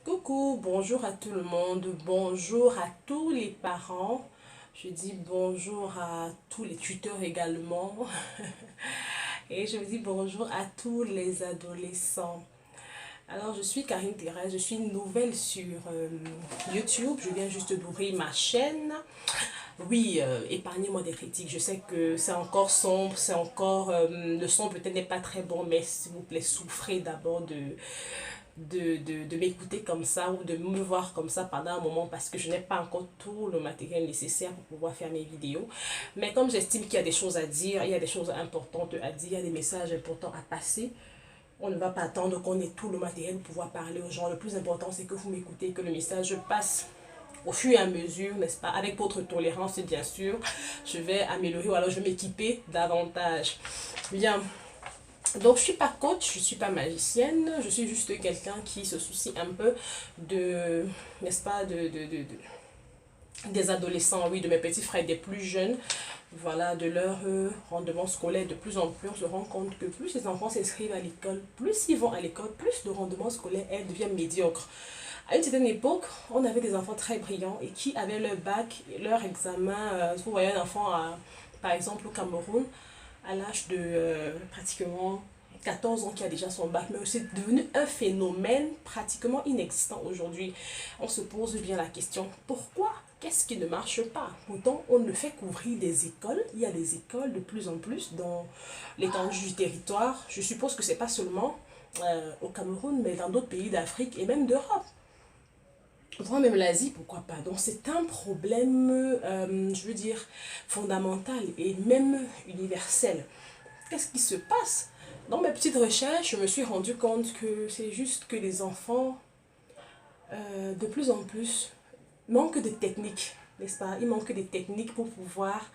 Coucou, bonjour à tout le monde, bonjour à tous les parents, je dis bonjour à tous les tuteurs également et je vous dis bonjour à tous les adolescents. Alors je suis Karine Thérèse, je suis nouvelle sur YouTube, je viens juste d'ouvrir ma chaîne. Oui, épargnez-moi des critiques, je sais que c'est encore sombre, c'est encore, le son peut-être n'est pas très bon, mais s'il vous plaît souffrez d'abord de m'écouter comme ça ou de me voir comme ça pendant un moment parce que je n'ai pas encore tout le matériel nécessaire pour pouvoir faire mes vidéos. Mais comme j'estime qu'il y a des choses à dire, il y a des choses importantes à dire, il y a des messages importants à passer, on ne va pas attendre qu'on ait tout le matériel pour pouvoir parler aux gens. Le plus important, c'est que vous m'écoutez, que le message passe au fur et à mesure, n'est-ce pas, avec votre tolérance, bien sûr, je vais améliorer ou alors je vais m'équiper davantage. Bien, donc, je suis pas coach, je suis pas magicienne, je suis juste quelqu'un qui se soucie un peu de, n'est-ce pas, des adolescents, oui, de mes petits frères, des plus jeunes, voilà, de leur rendement scolaire. De plus en plus, on se rend compte que plus les enfants s'inscrivent à l'école, plus ils vont à l'école, plus le rendement scolaire devient médiocre. À une certaine époque, on avait des enfants très brillants et qui avaient leur bac, leur examen. Vous voyez un enfant, par exemple, au Cameroun, à l'âge de pratiquement 14 ans qui a déjà son bac, mais c'est devenu un phénomène pratiquement inexistant aujourd'hui. On se pose bien la question, pourquoi? Qu'est-ce qui ne marche pas? Pourtant, on ne fait qu'ouvrir des écoles. Il y a des écoles de plus en plus dans l'étendue du territoire. Je suppose que c'est pas seulement au Cameroun, mais dans d'autres pays d'Afrique et même d'Europe, voire même l'Asie, pourquoi pas. Donc c'est un problème, je veux dire, fondamental et même universel. Qu'est-ce qui se passe? Dans mes petites recherches, je me suis rendu compte que c'est juste que les enfants, de plus en plus, manquent de techniques, n'est-ce pas? Ils manquent des techniques pour pouvoir,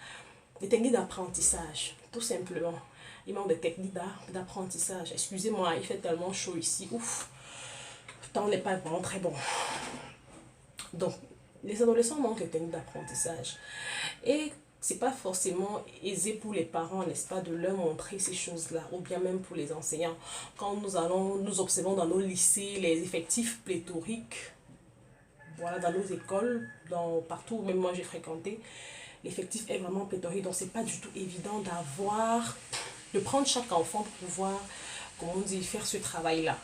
des techniques d'apprentissage, tout simplement. Ils manquent des techniques d'apprentissage. Excusez-moi, il fait tellement chaud ici. Ouf, le temps n'est pas vraiment très bon. Donc, les adolescents manquent de techniques d'apprentissage. Et c'est pas forcément aisé pour les parents, n'est-ce pas, de leur montrer ces choses-là, ou bien même pour les enseignants. Quand nous observons dans nos lycées les effectifs pléthoriques, voilà, dans nos écoles, partout où même moi j'ai fréquenté, l'effectif est vraiment pléthorique, donc c'est pas du tout évident de prendre chaque enfant pour pouvoir, comment on dit, faire ce travail-là.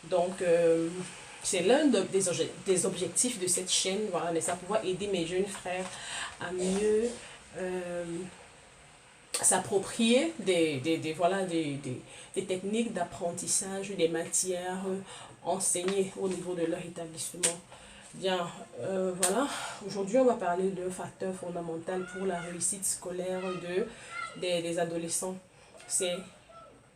Donc, c'est l'un des objectifs de cette chaîne, voilà, n'est-ce pas, pouvoir aider mes jeunes frères à mieux euh, s'approprier des techniques d'apprentissage, des matières enseignées au niveau de leur établissement. Bien, voilà, aujourd'hui on va parler d'un facteur fondamental pour la réussite scolaire des adolescents. C'est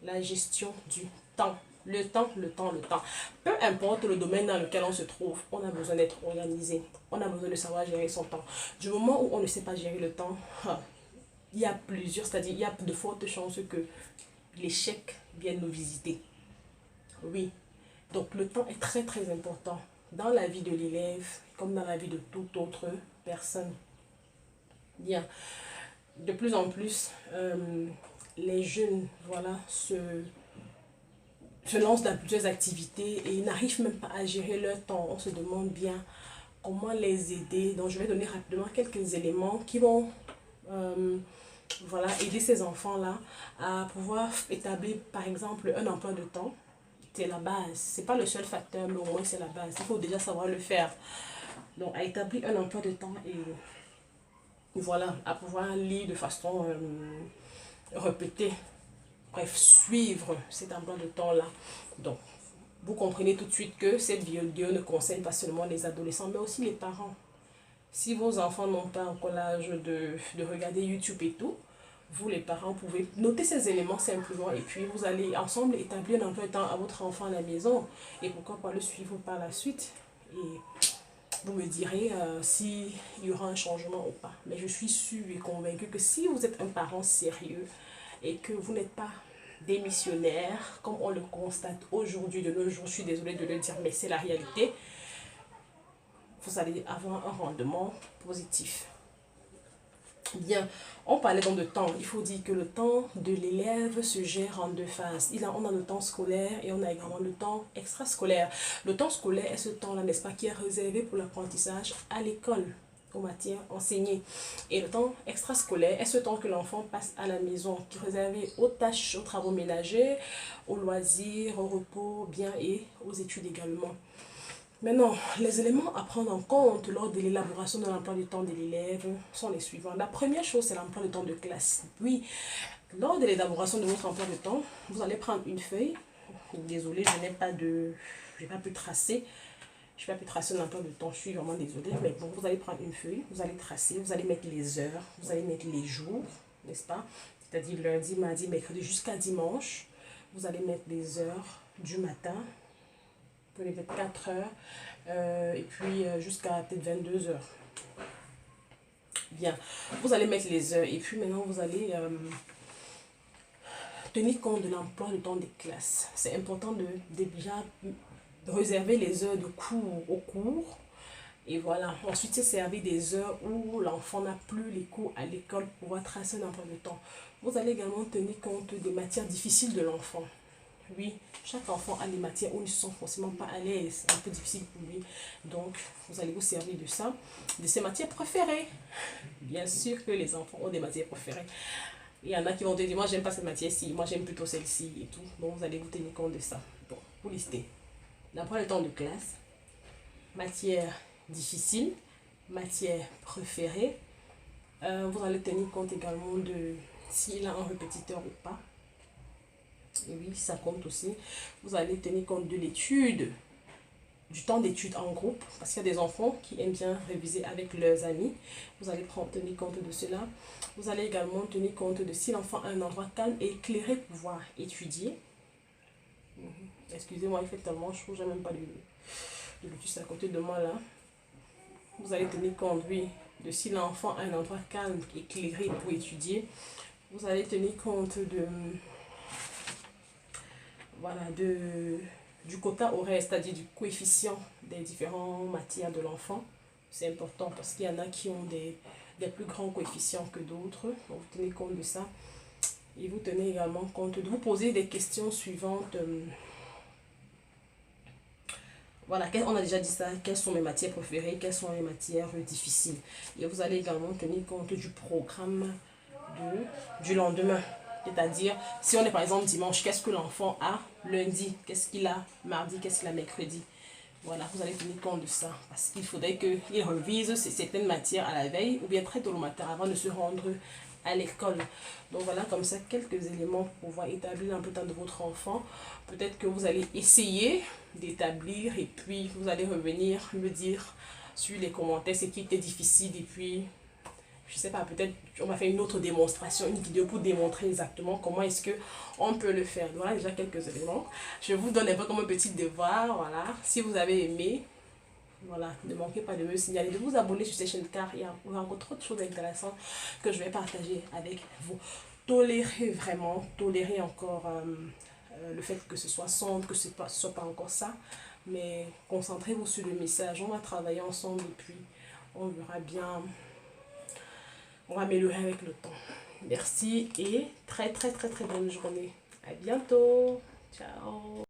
la gestion du temps. Le temps, le temps, le temps. Peu importe le domaine dans lequel on se trouve, on a besoin d'être organisé. On a besoin de savoir gérer son temps. Du moment où on ne sait pas gérer le temps, il y a c'est-à-dire il y a de fortes chances que l'échec vienne nous visiter. Oui. Donc le temps est très très important dans la vie de l'élève comme dans la vie de toute autre personne. Bien. De plus en plus, les jeunes, voilà, se lancent dans plusieurs activités et ils n'arrivent même pas à gérer leur temps. On se demande bien comment les aider. Donc je vais donner rapidement quelques éléments qui vont voilà, aider ces enfants-là à pouvoir établir par exemple un emploi de temps. C'est la base. C'est pas le seul facteur, mais au moins c'est la base. Il faut déjà savoir le faire. Donc à établir un emploi de temps et voilà, à pouvoir lire de façon répétée. Bref, suivre cet emploi de temps-là. Donc, vous comprenez tout de suite que cette vidéo ne concerne pas seulement les adolescents, mais aussi les parents. Si vos enfants n'ont pas encore l'âge de regarder YouTube et tout, vous les parents pouvez noter ces éléments simplement et puis vous allez ensemble établir un emploi de temps à votre enfant à la maison et pourquoi pas le suivre par la suite. Et vous me direz s'il y aura un changement ou pas. Mais je suis sûre et convaincue que si vous êtes un parent sérieux et que vous n'êtes pas démissionnaire, comme on le constate aujourd'hui de nos jours, je suis désolée de le dire, mais c'est la réalité, vous allez avoir un rendement positif. Bien, on parlait donc de temps. Il faut dire que le temps de l'élève se gère en deux phases. On a le temps scolaire et on a également le temps extrascolaire. Le temps scolaire est ce temps-là, n'est-ce pas, qui est réservé pour l'apprentissage à l'école, aux matières enseignées. Et le temps extrascolaire est ce temps que l'enfant passe à la maison, qui est réservé aux tâches, aux travaux ménagers, aux loisirs, au repos, bien et aux études également. Maintenant, les éléments à prendre en compte lors de l'élaboration de l'emploi du temps de l'élève sont les suivants. La première chose, c'est l'emploi du temps de classe. Oui, lors de l'élaboration de votre emploi de temps, vous allez prendre une feuille. Désolée, je n'ai pas pu tracer. Je n'ai pas pu tracer un emploi de temps, je suis vraiment désolée. Mais bon, vous allez prendre une feuille, vous allez tracer, vous allez mettre les heures, vous allez mettre les jours, n'est-ce pas? C'est-à-dire lundi, mardi, mercredi jusqu'à dimanche. Vous allez mettre les heures du matin, peut-être 4 heures, et puis jusqu'à peut-être 22 heures. Bien, vous allez mettre les heures, et puis maintenant vous allez tenir compte de l'emploi du temps des classes. C'est important de déjà réserver les heures de cours au cours. Et voilà, ensuite c'est servir des heures où l'enfant n'a plus les cours à l'école pour pouvoir tracer un emploi de temps. Vous allez également tenir compte des matières difficiles de l'enfant. Oui, chaque enfant a des matières où ils ne sont forcément pas à l'aise, un peu difficile pour lui. Donc, vous allez vous servir de ça, de ses matières préférées. Bien sûr que les enfants ont des matières préférées. Il y en a qui vont te dire, moi j'aime pas cette matière-ci, moi j'aime plutôt celle-ci et tout. Donc, vous allez vous tenir compte de ça. Bon, vous listez. D'abord, le temps de classe, matière difficile, matière préférée. Vous allez tenir compte également de s'il a un répétiteur ou pas. Et oui, ça compte aussi. Vous allez tenir compte de l'étude, du temps d'étude en groupe, parce qu'il y a des enfants qui aiment bien réviser avec leurs amis. Vous allez tenir compte de cela. Vous allez également tenir compte de si l'enfant a un endroit calme et éclairé pour pouvoir étudier. Excusez-moi, il fait tellement chaud, j'ai même pas de lotus à côté de moi là. Vous allez tenir compte, oui, de si l'enfant a un endroit calme, éclairé pour étudier. Vous allez tenir compte de... Voilà, du quota horaire, c'est-à-dire du coefficient des différentes matières de l'enfant. C'est important parce qu'il y en a qui ont des plus grands coefficients que d'autres. Donc, vous tenez compte de ça. Et vous tenez également compte de vous poser des questions suivantes. Voilà, on a déjà dit ça. Quelles sont mes matières préférées? Quelles sont les matières difficiles? Et vous allez également tenir compte du programme du lendemain. C'est-à-dire, si on est par exemple dimanche, qu'est-ce que l'enfant a lundi? Qu'est-ce qu'il a mardi? Qu'est-ce qu'il a mercredi? Voilà, vous allez tenir compte de ça. Parce qu'il faudrait qu'il révise certaines matières à la veille ou bien très tôt le matin avant de se rendre à l'école. Donc voilà, comme ça, quelques éléments pour pouvoir établir un peu de temps de votre enfant. Peut-être que vous allez essayer d'établir et puis vous allez revenir me dire sur les commentaires ce qui était difficile et puis je sais pas, peut-être on va faire une autre démonstration, une vidéo pour démontrer exactement comment est-ce que on peut le faire. Voilà déjà quelques éléments. Je vous donne un peu comme un petit devoir, voilà. Si vous avez aimé, voilà, ne manquez pas de me signaler, de vous abonner sur cette chaîne car il y a encore trop de choses intéressantes que je vais partager avec vous. Tolérez vraiment, tolérez encore le fait que ce soit sombre, que ce ne soit pas encore ça. Mais concentrez-vous sur le message. On va travailler ensemble et puis on verra bien. On va améliorer avec le temps. Merci et très bonne journée. À bientôt. Ciao.